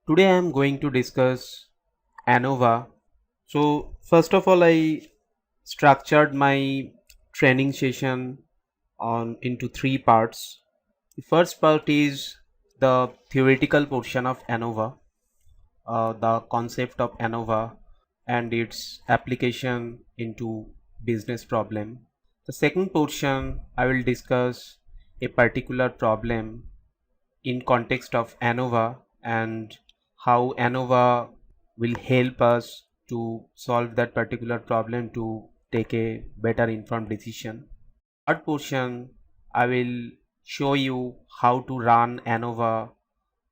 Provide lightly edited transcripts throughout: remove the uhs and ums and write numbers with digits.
Today I am going to discuss ANOVA. So first of all, I structured my training session on into three parts. The first part is the theoretical portion of ANOVA, the concept of ANOVA and its application into business problem. The second portion I will discuss a particular problem in context of ANOVA and how ANOVA will help us to solve that particular problem to take a better informed decision. Third portion, I will show you how to run ANOVA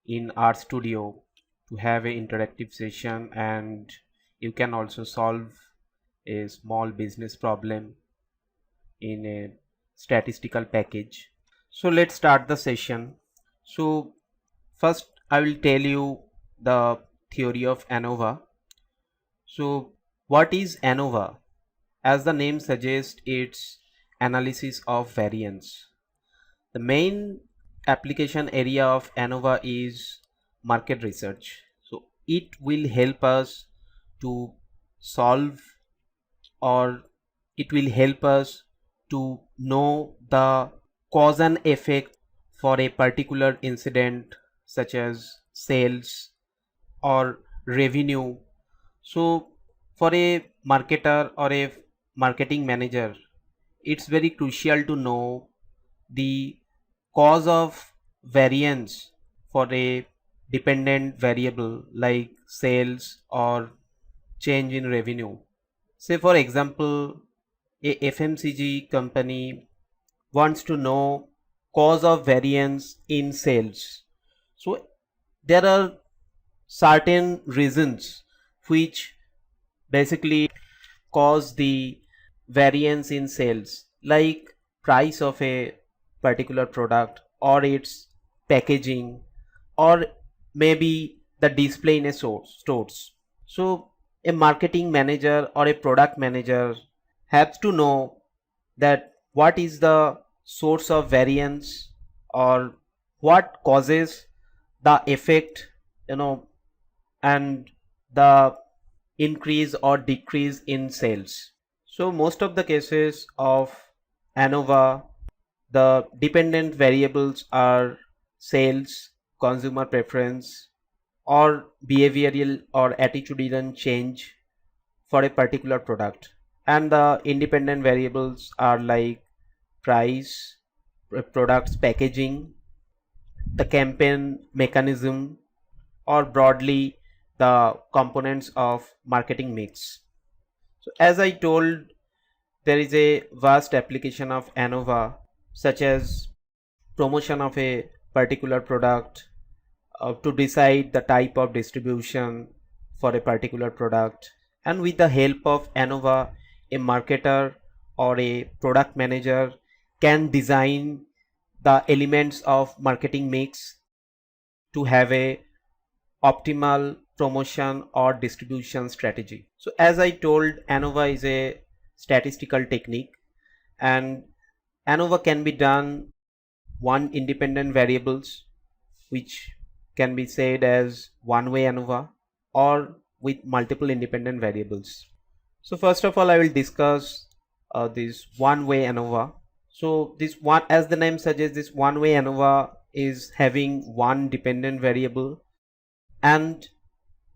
in our studio to have an interactive session, and you can also solve a small business problem in a statistical package. So let's start the session. So first I will tell you the theory of ANOVA. So what is ANOVA? As the name suggests, it's analysis of variance. The main application area of ANOVA is market research. So it will help us to solve, or it will help us to know the cause and effect for a particular incident such as sales or revenue. So for a marketer or a marketing manager, it's very crucial to know the cause of variance for a dependent variable like sales or change in revenue. Say for example, a FMCG company wants to know cause of variance in sales. So there are certain reasons which basically cause the variance in sales, like price of a particular product or its packaging, or maybe the display in a stores. So a marketing manager or a product manager has to know that what is the source of variance, or what causes the effect, and the increase or decrease in sales. So most of the cases of ANOVA, the dependent variables are sales, consumer preference, or behavioral or attitudinal change for a particular product. And the independent variables are like price, products packaging, the campaign mechanism, or broadly the components of marketing mix. So as I told, there is a vast application of ANOVA, such as promotion of a particular product, to decide the type of distribution for a particular product, and with the help of ANOVA, a marketer or a product manager can design the elements of marketing mix to have a optimal promotion or distribution strategy. So as I told, ANOVA is a statistical technique, and ANOVA can be done one independent variables, which can be said as one-way ANOVA, or with multiple independent variables. So first of all, I will discuss this one-way ANOVA. So this one, as the name suggests, this one-way ANOVA is having one dependent variable and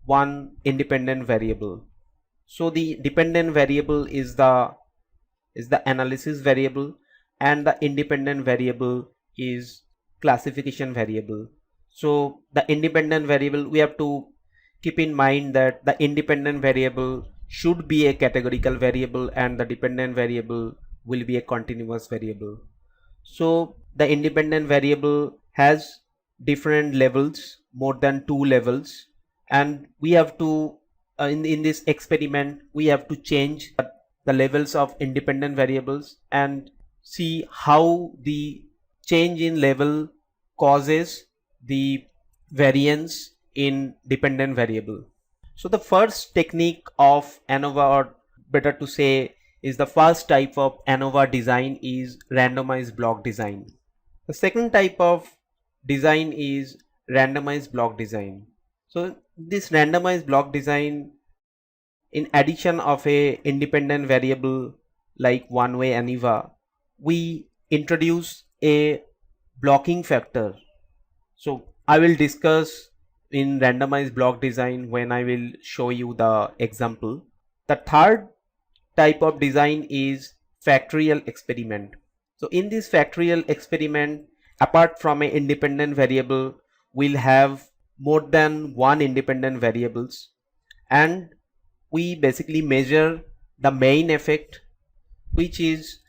one independent variable. So the dependent variable is the analysis variable, and the independent variable is classification variable. So the independent variable, we have to keep in mind that the independent variable should be a categorical variable and the dependent variable will be a continuous variable. So the independent variable has different levels, more than 2 levels, and we have to in this experiment we have to change the levels of independent variables and see how the change in level causes the variance in dependent variable. So the first technique of ANOVA, or better to say is the first type of ANOVA design, is randomized block design. The second type of design is randomized block design. So this randomized block design, in addition of a independent variable like one-way ANOVA, we introduce a blocking factor. So I will discuss in randomized block design when I will show you the example. The third type of design is factorial experiment. So in this factorial experiment, apart from an independent variable, we'll have more than one independent variables, and we basically measure the main effect, which is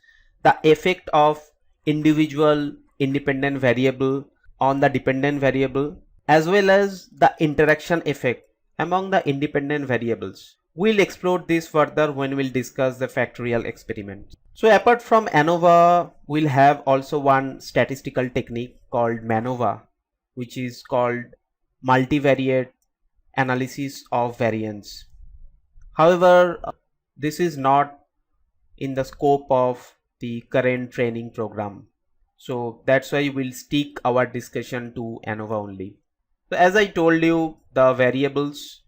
the effect of individual independent variable on the dependent variable, as well as the interaction effect among the independent variables. We'll explore this further when we'll discuss the factorial experiment. So apart from ANOVA, we'll have also one statistical technique called MANOVA, which is called multivariate analysis of variance. However, this is not in the scope of the current training program. So that's why we'll stick our discussion to ANOVA only. So as I told you, the variables,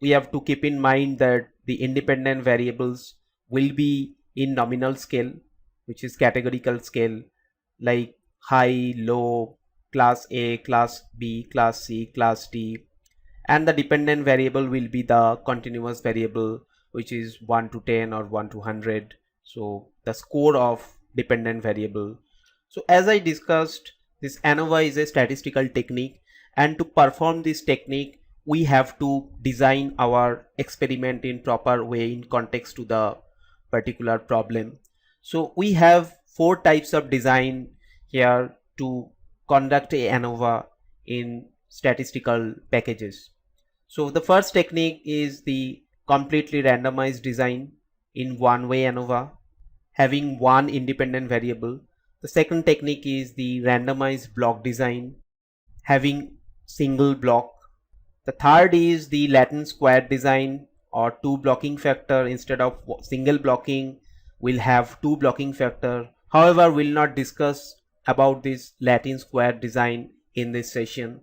we have to keep in mind that the independent variables will be in nominal scale, which is categorical scale, like high, low, class A, class B, class C, class D, and the dependent variable will be the continuous variable, which is 1 to 10 or 1 to 100. So the score of dependent variable. So as I discussed, this ANOVA is a statistical technique, and to perform this technique we have to design our experiment in proper way in context to the particular problem. So we have four types of design here to conduct a ANOVA in statistical packages. So the first technique is the completely randomized design in one-way ANOVA, having one independent variable. The second technique is the randomized block design, having single block. The third is the Latin square design, or two blocking factor. Instead of single blocking, we'll have two blocking factor. However, we'll not discuss about this Latin square design in this session.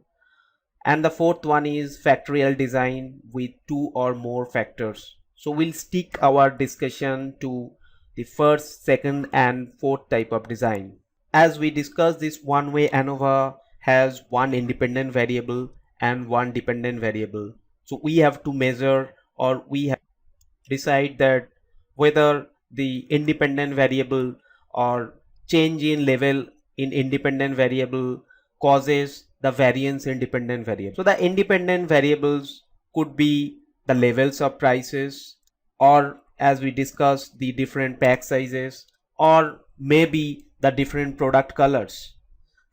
And the fourth one is factorial design with two or more factors. So we'll stick our discussion to the first, second and fourth type of design. As we discussed, this one-way ANOVA has one independent variable and one dependent variable. So we have to measure, or we have to decide that whether the independent variable or change in level in independent variable causes the variance in dependent variable. So the independent variables could be the levels of prices, or as we discussed, the different pack sizes, or maybe the different product colors,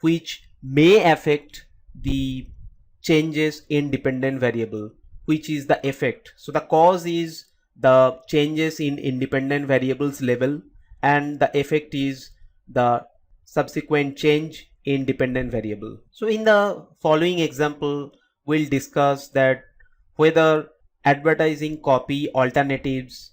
which may affect the changes in dependent variable, which is the effect. So the cause is the changes in independent variables level, and the effect is the subsequent change in dependent variable. So in the following example, we'll discuss that whether advertising copy alternatives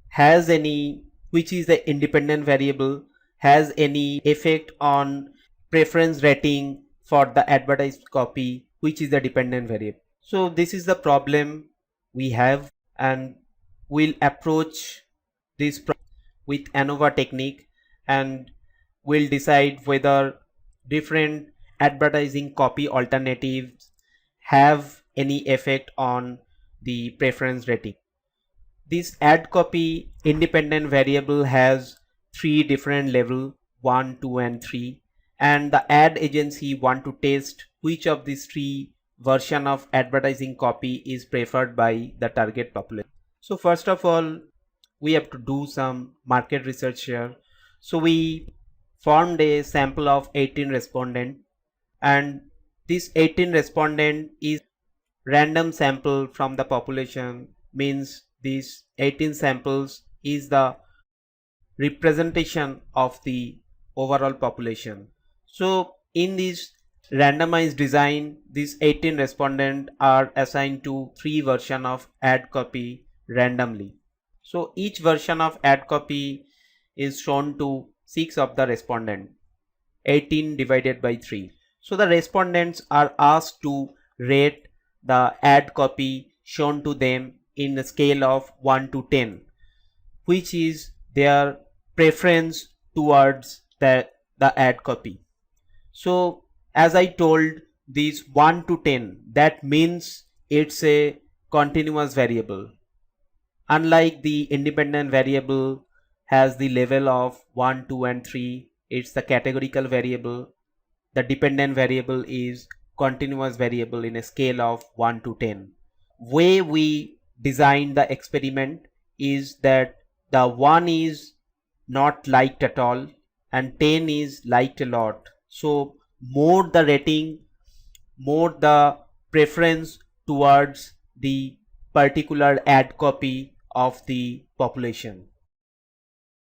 has any, which is the independent variable, has any effect on preference rating for the advertised copy, which is the dependent variable. So this is the problem we have, and we'll approach this with ANOVA technique, and we'll decide whether different advertising copy alternatives have any effect on the preference rating. This ad copy independent variable has three different level, 1, 2 and 3, and the ad agency want to test which of these three version of advertising copy is preferred by the target population. So first of all, we have to do some market research here. So we formed a sample of 18 respondent, and this 18 respondent is random sample from the population, means these 18 samples is the representation of the overall population. So in this randomized design, these 18 respondents are assigned to three version of ad copy randomly. So each version of ad copy is shown to 6 of the respondent, 18 divided by 3. So the respondents are asked to rate the ad copy shown to them in a scale of 1 to 10, which is their preference towards the ad copy. So as I told, this 1 to 10, that means it's a continuous variable. Unlike the independent variable has the level of 1, 2 and 3, it's the categorical variable. The dependent variable is continuous variable in a scale of 1 to 10. Way we design the experiment is that the 1 is not liked at all and 10 is liked a lot. So more the rating, more the preference towards the particular ad copy of the population.